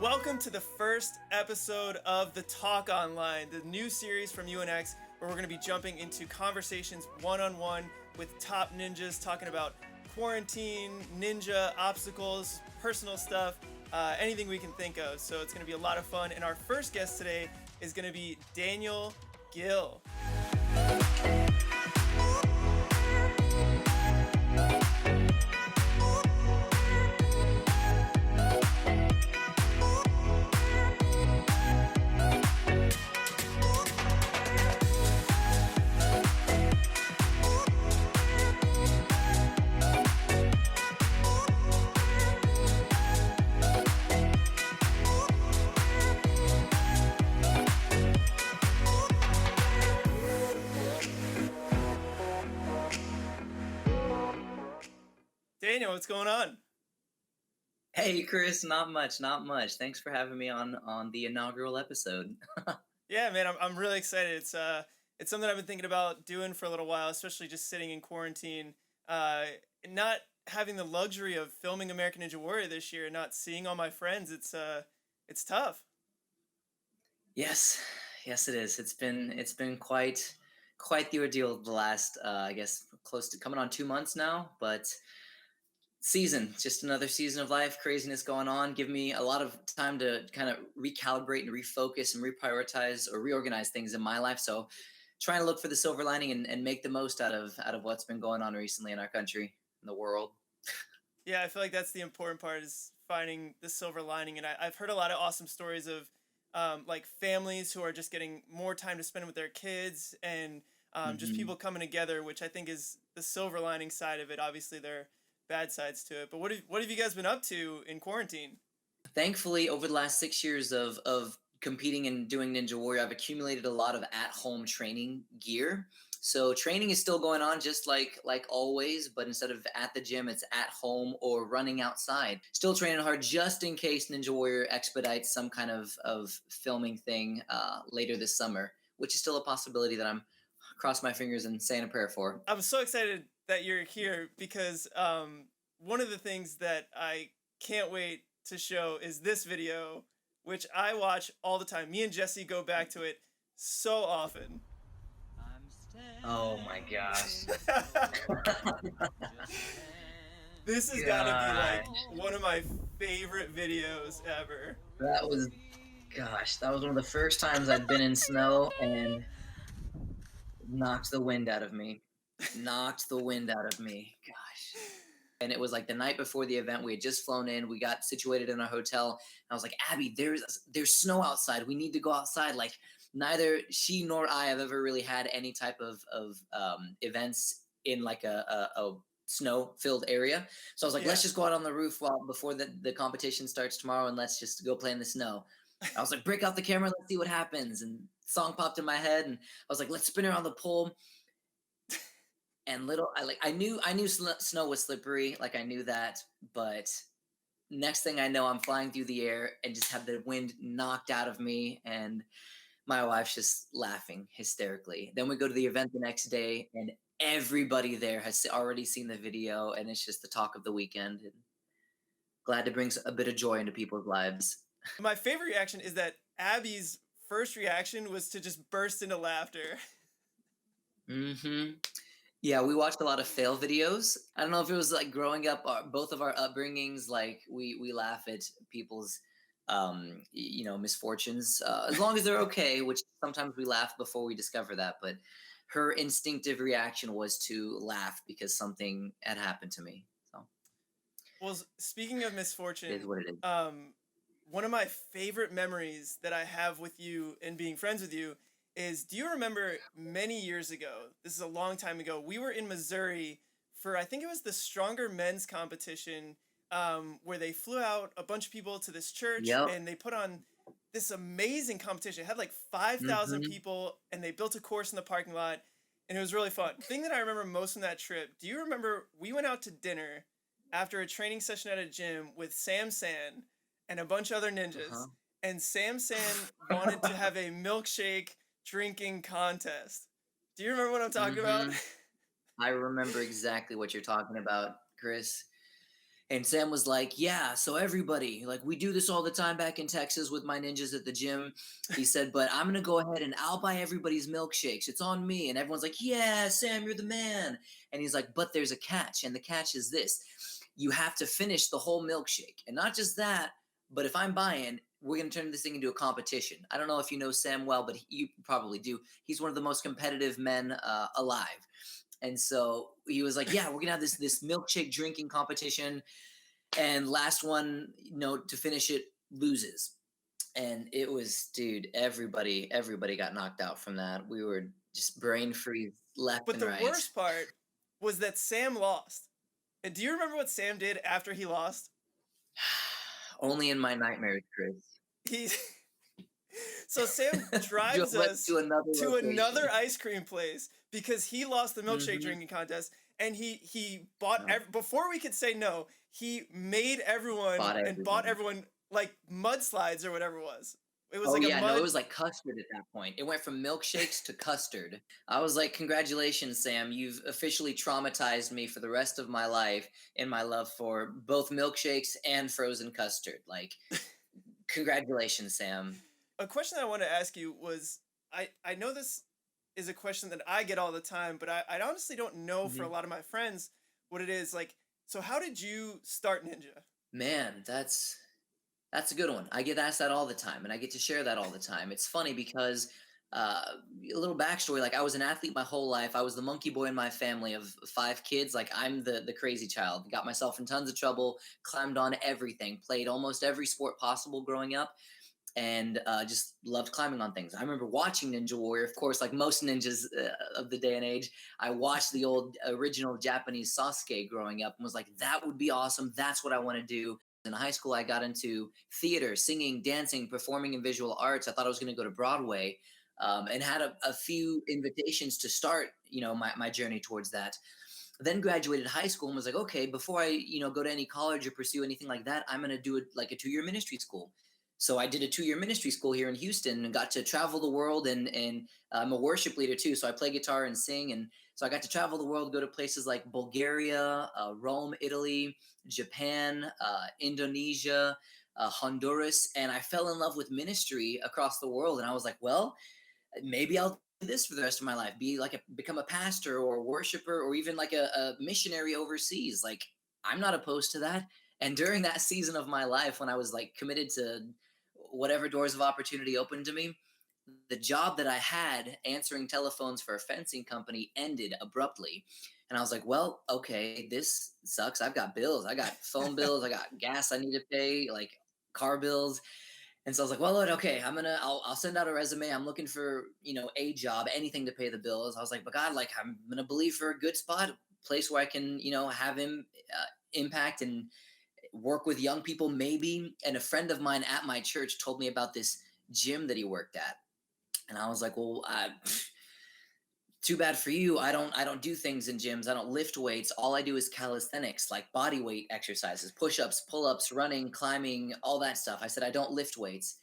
Welcome to the first episode of The Talk Online, the new series from UNX, where we're going to be jumping into conversations one-on-one with top ninjas, talking about quarantine, ninja, obstacles, personal stuff, anything we can think of. So it's going to be a lot of fun. And our first guest today is going to be Daniel Gill. Daniel, what's going on? Hey Chris, not much. Thanks for having me on the inaugural episode. Yeah, man, I'm really excited. It's something I've been thinking about doing for a little while, especially just sitting in quarantine, not having the luxury of filming American Ninja Warrior this year, and not seeing all my friends. It's tough. Yes, yes, it is. It's been quite the ordeal the last I guess close to coming on 2 months now, but just another season of life, craziness going on. Give me a lot of time to kind of recalibrate and refocus and reprioritize or reorganize things in my life. So trying to look for the silver lining and make the most out of what's been going on recently in our country, in the world. Yeah, I feel like that's the important part is finding the silver lining, and I've heard a lot of awesome stories of like families who are just getting more time to spend with their kids, and just hmm people coming together, which I think is the silver lining side of it. Obviously, there are bad sides to it, but what have you guys been up to in quarantine? Thankfully, over the last 6 years of competing and doing Ninja Warrior, I've accumulated a lot of at-home training gear. So training is still going on, just like always, but instead of at the gym, it's at home or running outside. Still training hard, just in case Ninja Warrior expedites some kind of filming thing later this summer, which is still a possibility that I'm crossing my fingers and saying a prayer for. I'm so excited that you're here because one of the things that I can't wait to show is this video, which I watch all the time. Me and Jesse go back to it so often. Oh my gosh. This has got to be like Gosh. one of my favorite videos ever. That was that was one of the first times I'd been in snow and knocked the wind out of me. Knocked the wind out of me. Gosh. And it was like the night before the event. We had just flown in. We got situated in our hotel. I was like, Abby, there's snow outside. We need to go outside. Like neither she nor I have ever really had any type of events in like a snow filled area. So I was like, Yeah. let's just go out on the roof before the competition starts tomorrow, and let's just go play in the snow. I was like, break out the camera, let's see what happens. And song popped in my head, and I was like, let's spin around the pole. And I knew snow was slippery, like I knew that, but next thing I know, I'm flying through the air and just have the wind knocked out of me, and my wife's just laughing hysterically. Then we go to the event the next day, and everybody there has already seen the video, and it's just the talk of the weekend. And glad to bring a bit of joy into people's lives. My favorite reaction is that Abby's first reaction was to just burst into laughter. hmm Yeah, we watched a lot of fail videos. I don't know if it was like growing up, both of our upbringings, like we laugh at people's, misfortunes, as long as they're okay. Which sometimes we laugh before we discover that. But her instinctive reaction was to laugh because something had happened to me. So Well, speaking of it is misfortune, what it is. one of my favorite memories that I have with you and being friends with you is, do you remember many years ago? This is a long time ago. We were in Missouri for, I think it was the Stronger Men's competition, where they flew out a bunch of people to this church Yep. and they put on this amazing competition. It had like 5,000 hmm people and they built a course in the parking lot, and it was really fun. The thing that I remember most from that trip, do you remember we went out to dinner after a training session at a gym with Sam San and a bunch of other ninjas, Uh-huh. and Sam San wanted to have a milkshake drinking contest. Do you remember what I'm talking about? Mm-hmm. I remember exactly what you're talking about, Chris. And Sam was like, "Yeah, so everybody, like, we do this all the time back in Texas with my ninjas at the gym." He said, "But I'm gonna go ahead and I'll buy everybody's milkshakes. It's on me." And everyone's like, "Yeah, Sam, you're the man." And he's like, "But there's a catch, and the catch is this: you have to finish the whole milkshake, and not just that, but if I'm buying." We're going to turn this thing into a competition. I don't know if you know Sam well, but you probably do. He's one of the most competitive men alive. And so he was like, "Yeah, we're gonna have this milkshake drinking competition, and last one, to finish it loses." And it was, dude, everybody got knocked out from that. We were just brain freeze left But and the right. worst part was that Sam lost. And do you remember what Sam did after he lost? Only in my nightmares, Chris. He so Sam drives Went us to another to another location. ice cream place because he lost the milkshake Hmm. drinking contest, and he bought before we could say no, he made everyone Bought and bought everyone. everyone like mudslides or whatever it was. It was Oh like a yeah, no, it mud. was like custard at that point. It went from milkshakes to custard. I was like, "Congratulations, Sam. You've officially traumatized me for the rest of my life in my love for both milkshakes and frozen custard." Like, congratulations, Sam. A question I want to ask you was, I know this is a question that I get all the time, but I honestly don't know for a Mhm. lot of my friends what it is. Like, so how did you start Ninja? Man, that's a good one. I get asked that all the time, and I get to share that all the time. It's funny because uh, a little backstory: like, I was an athlete my whole life. I was the monkey boy in my family of five kids. Like, I'm the crazy child. Got myself in tons of trouble. Climbed on everything. Played almost every sport possible growing up, and just loved climbing on things. I remember watching Ninja Warrior, of course, like most ninjas of the day and age. I watched the old original Japanese Sasuke growing up and was like, that would be awesome. That's what I want to do. In high school, I got into theater, singing, dancing, performing in visual arts. I thought I was going to go to Broadway, and had a few invitations to start, my journey towards that. Then graduated high school and was like, okay, before I, go to any college or pursue anything like that, I'm going to do it like a 2 year ministry school. So I did a 2 year ministry school here in Houston and got to travel the world. And I'm a worship leader too. So I play guitar and sing. And so I got to travel the world, go to places like Bulgaria, Rome, Italy, Japan, Indonesia, Honduras. And I fell in love with ministry across the world. And I was like, well, maybe I'll do this for the rest of my life, become a pastor or a worshiper or even like a missionary overseas. Like, I'm not opposed to that. And during that season of my life when I was like committed to whatever doors of opportunity opened to me, the job that I had answering telephones for a fencing company ended abruptly. And I was like, well, okay, this sucks. I've got bills. I got phone bills. I got gas I need to pay, like car bills. And so I was like, well, Lord, okay, I'll send out a resume. I'm looking for, a job, anything to pay the bills. I was like, but God, like, I'm going to believe for a good spot, place where I can, have him impact and work with young people, maybe. And a friend of mine at my church told me about this gym that he worked at. And I was like, well, too bad for you. I don't do things in gyms. I don't lift weights. All I do is calisthenics, like body weight exercises, push-ups, pull-ups, running, climbing, all that stuff. I said I don't lift weights.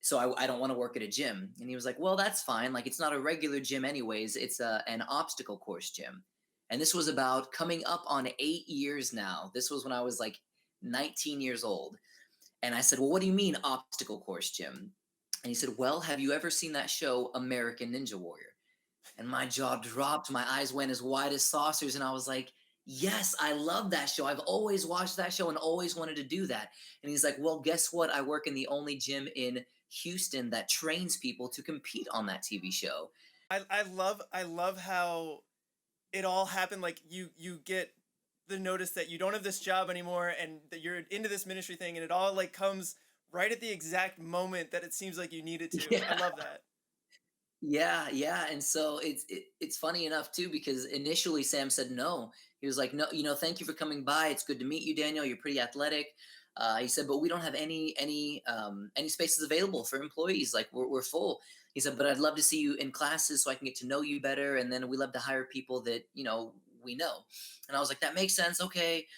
So I don't want to work at a gym. And he was like, well, that's fine. Like, it's not a regular gym anyways. It's an obstacle course gym. And this was about coming up on 8 years now. This was when I was like 19 years old. And I said, well, what do you mean obstacle course gym? And he said, well, have you ever seen that show American Ninja Warrior? And my jaw dropped. My eyes went as wide as saucers. And I was like, yes, I love that show. I've always watched that show and always wanted to do that. And he's like, well, guess what? I work in the only gym in Houston that trains people to compete on that TV show. I love how it all happened. Like you get the notice that you don't have this job anymore and that you're into this ministry thing, and it all like comes right at the exact moment that it seems like you needed to. I Yeah. love that. Yeah, yeah, and so it's funny enough too because initially Sam said no. He was like, "No, thank you for coming by. It's good to meet you, Daniel. You're pretty athletic." He said, "But we don't have any spaces available for employees. Like, we're full." He said, "But I'd love to see you in classes so I can get to know you better, and then we love to hire people that we know." And I was like, "That makes sense. Okay."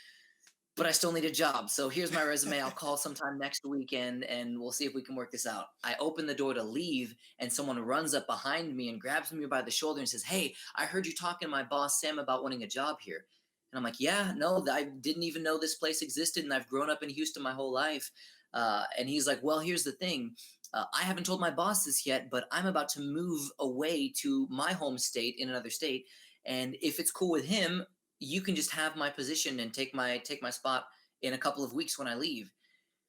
but I still need a job. So here's my resume. I'll call sometime next weekend and we'll see if we can work this out. I open the door to leave and someone runs up behind me and grabs me by the shoulder and says, "Hey, I heard you talking to my boss, Sam, about wanting a job here." And I'm like, "Yeah, no, I didn't even know this place existed. And I've grown up in Houston my whole life." And he's like, "Well, here's the thing. I haven't told my boss this yet, but I'm about to move away to my home state in another state. And if it's cool with him, you can just have my position and take my spot in a couple of weeks when I leave."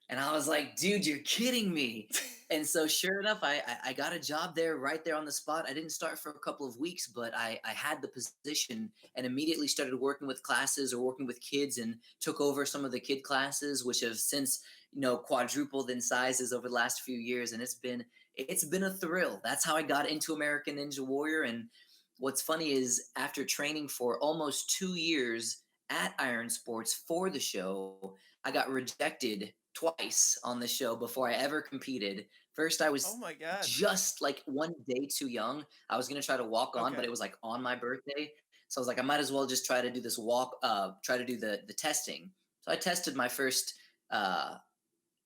And I was like, "Dude, you're kidding me." And so sure enough, I got a job there right there on the spot. I didn't start for a couple of weeks, but I had the position and immediately started working with classes or working with kids and took over some of the kid classes, which have since, quadrupled in sizes over the last few years. And it's been a thrill. That's how I got into American Ninja Warrior. And what's funny is after training for almost 2 years at Iron Sports for the show, I got rejected twice on the show before I ever competed. First, I Oh was my God. just like one day too young. I was gonna try to walk on, but Okay. it was like on my birthday. So I was like, I might as well just try to do this walk, try to do the testing. So I tested my first uh,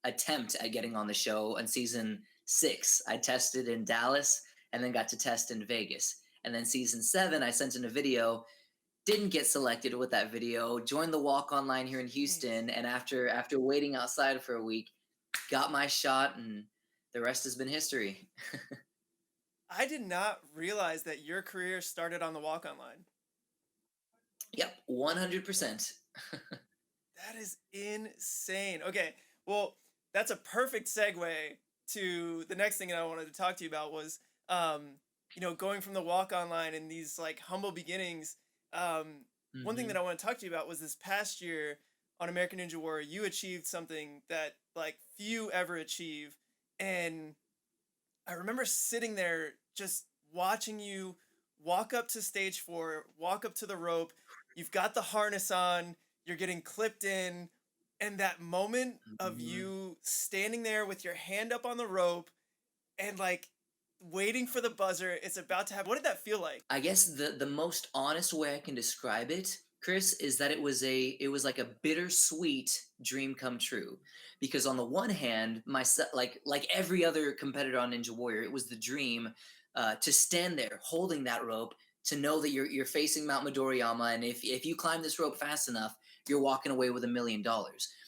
attempt at getting on the show in season 6. I tested in Dallas and then got to test in Vegas. And then season 7, I sent in a video, didn't get selected with that video, joined the walk online here in Jeez. Houston, and after waiting outside for a week, got my shot, and the rest has been history. I did not realize that your career started on the walk on line. Yep, 100%. That is insane. Okay, well, that's a perfect segue to the next thing that I wanted to talk to you about was, going from the walk online and these like humble beginnings. One thing that Hmm. I want to talk to you about was this past year on American Ninja Warrior, you achieved something that like few ever achieve, and I remember sitting there just watching you walk up to stage 4, walk up to the rope. You've got the harness on, you're getting clipped in, and that moment of Hmm. you standing there with your hand up on the rope and like waiting for the buzzer, it's about to happen. What did that feel like? I guess the most honest way I can describe it, Chris, is that it was like a bittersweet dream come true. Because on the one hand, like every other competitor on Ninja Warrior, it was the dream to stand there holding that rope, to know that you're facing Mount Midoriyama, and if you climb this rope fast enough, you're walking away with $1 million.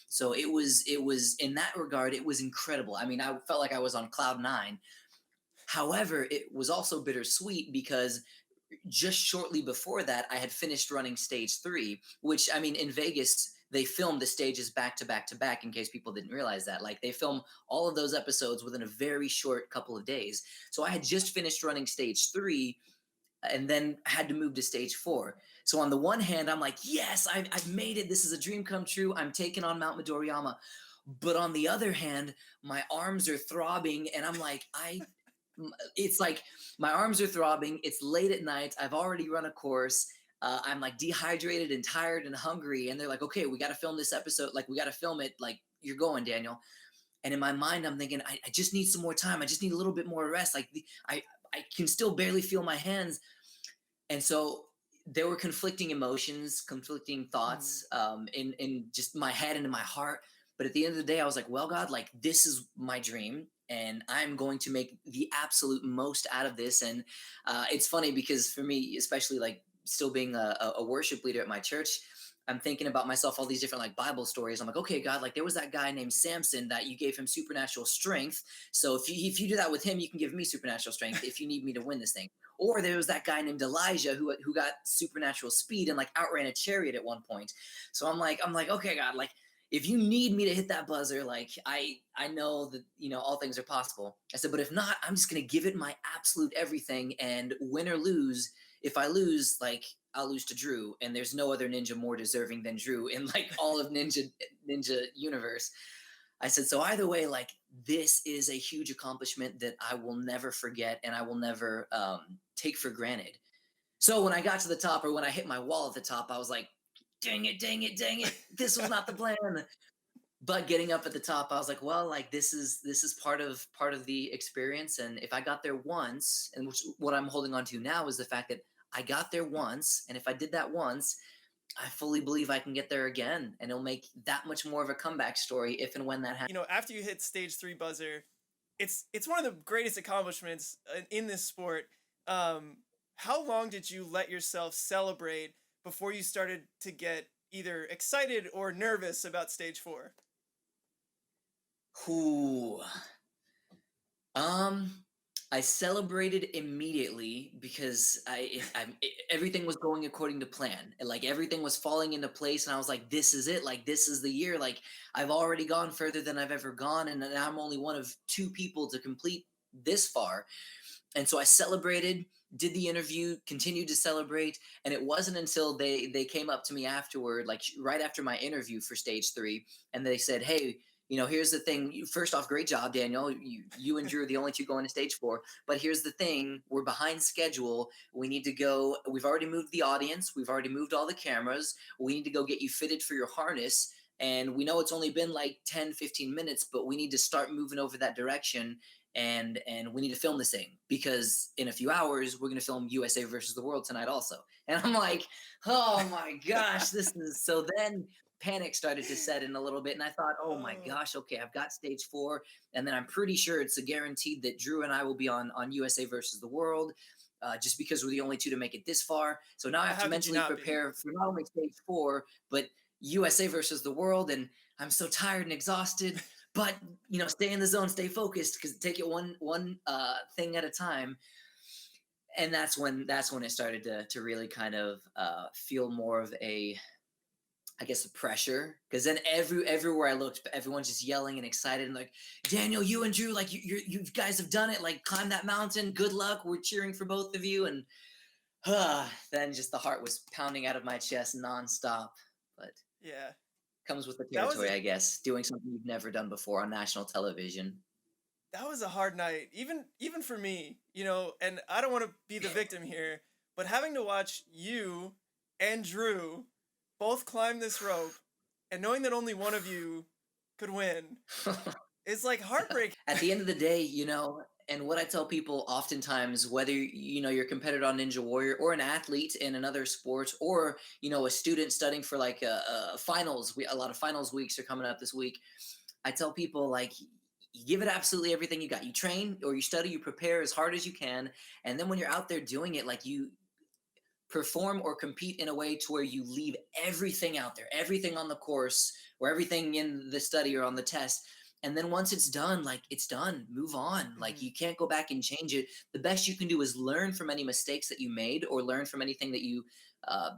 So it was in that regard, it was incredible. I mean, I felt like I was on cloud 9. However, it was also bittersweet because just shortly before that, I had finished running stage 3, which, I mean, in Vegas, they filmed the stages back to back to back in case people didn't realize that. Like, they film all of those episodes within a very short couple of days. So I had just finished running stage 3 and then had to move to stage 4. So on the one hand, I'm like, yes, I've made it. This is a dream come true. I'm taking on Mount Midoriyama. But on the other hand, my arms are throbbing, and I'm like, it's like my arms are throbbing. It's late at night. I've already run a course. I'm like dehydrated and tired and hungry. And they're like, okay, we got to film this episode. Like, we got to film it. Like, you're going, Daniel. And in my mind, I'm thinking, I just need some more time. I just need a little bit more rest. Like, I can still barely feel my hands. And so there were conflicting emotions, conflicting Mm. thoughts in just my head and in my heart. But at the end of the day, I was like, well, God, like, this is my dream, and I'm going to make the absolute most out of this. And it's funny because for me, especially like still being a worship leader at my church, I'm thinking about myself all these different like Bible stories. I'm like, okay, God, like there was that guy named Samson that you gave him supernatural strength. So if you do that with him, you can give me supernatural strength if you need me to win this thing. Or there was that guy named Elijah who got supernatural speed and like outran a chariot at one point. So I'm like, okay, God, like if you need me to hit that buzzer, like I know that all things are possible. I said, but if not, I'm just gonna give it my absolute everything, and win or lose. If I lose, like I'll lose to Drew, and there's no other ninja more deserving than Drew in like all of ninja universe. I said, so either way, like this is a huge accomplishment that I will never forget and I will never take for granted. So when I got to the top, or when I hit my wall at the top, I was like, dang it, dang it, dang it. This was not the plan. But getting up at the top, I was like, well, like this is part of the experience. And if I got there once, and which what I'm holding on to now is the fact that I got there once, and if I did that once, I fully believe I can get there again, and it'll make that much more of a comeback story if and when that happens. After you hit stage 3 buzzer, it's one of the greatest accomplishments in this sport. Um, how long did you let yourself celebrate before you started to get either excited or nervous about stage 4? Who? Um, I celebrated immediately because everything was going according to plan. And, like, everything was falling into place, and I was like, "This is it! Like, this is the year! Like, I've already gone further than I've ever gone, and then I'm only one of two people to complete this far." And so I celebrated, did the interview, continued to celebrate, and it wasn't until they came up to me afterward, like right after my interview for stage 3, and they said, "Hey, here's the thing. First off, great job, Daniel. You and Drew are the only two going to stage 4. But here's the thing: we're behind schedule. We need to go. We've already moved the audience. We've already moved all the cameras. We need to go get you fitted for your harness." And we know it's only been like 10, 15 minutes, but we need to start moving over that direction, and we need to film this thing because in a few hours we're going to film USA versus the world tonight also. And I'm like, oh my gosh, this is so. Then panic started to set in a little bit, and I thought, oh my Oh, gosh, okay, I've got stage 4, and then I'm pretty sure it's a guaranteed that Drew and I will be on USA versus the world. Just because we're the only two to make it this far. So now I have to how could you mentally not be? prepare for not only stage 4, but USA versus the world. And I'm so tired and exhausted, but stay in the zone, stay focused, because take it one thing at a time. And that's when it started to really kind of feel more of a, I guess, a pressure, because then everywhere I looked, everyone's just yelling and excited and like, Daniel, you and Drew, like you guys have done it, like climb that mountain, good luck, we're cheering for both of you. And then just the heart was pounding out of my chest nonstop. But Yeah. comes with the That was territory, I guess, doing something you've never done before on national television. that was a hard night, even for me, and I don't want to be the victim here, but having to watch you and Drew both climb this rope and knowing that only one of you could win is like heartbreaking. At the end of the day, and what I tell people oftentimes, whether you're a competitor on Ninja Warrior or an athlete in another sport, or a student studying for like a finals, a lot of finals weeks are coming up this week. I tell people, like, you give it absolutely everything you got. You train or you study, you prepare as hard as you can, and then when you're out there doing it, like, you perform or compete in a way to where you leave everything out there, everything on the course or everything in the study or on the test. And then once it's done, like, it's done, move on. Like, Mhm. you can't go back and change it. The best you can do is learn from any mistakes that you made or learn from anything that you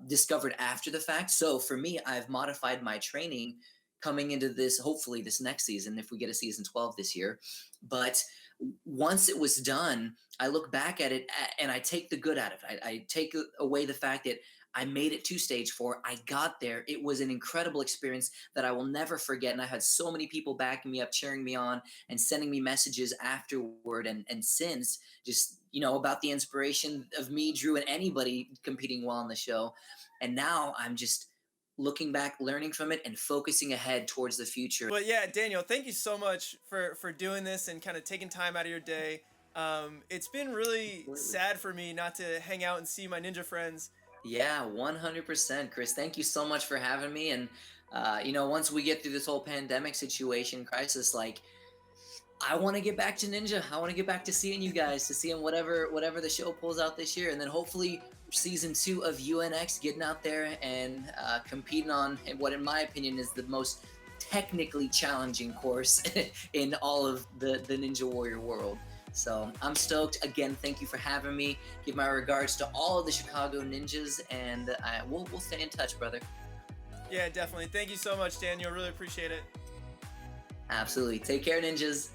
discovered after the fact. So for me, I've modified my training coming into this, hopefully this next season, if we get a season 12 this year. But once it was done, I look back at it and I take the good out of it. I take away the fact that I made it to stage 4. I got there. It was an incredible experience that I will never forget. And I had so many people backing me up, cheering me on, and sending me messages afterward and since, just, about the inspiration of me, Drew, and anybody competing well on the show. And now I'm just looking back, learning from it, and focusing ahead towards the future. But yeah, Daniel, thank you so much for doing this and kind of taking time out of your day. It's been really Absolutely. sad for me not to hang out and see my ninja friends. Yeah, 100%, Chris. Thank you so much for having me. And, once we get through this whole pandemic situation, crisis, like, I want to get back to Ninja. I want to get back to seeing you guys, to seeing whatever the show pulls out this year. And then hopefully season 2 of UNX, getting out there and competing on what, in my opinion, is the most technically challenging course in all of the Ninja Warrior world. So I'm stoked. Again, thank you for having me. Give my regards to all of the Chicago Ninjas, and we'll stay in touch, brother. Yeah, definitely. Thank you so much, Daniel. Really appreciate it. Absolutely. Take care, Ninjas.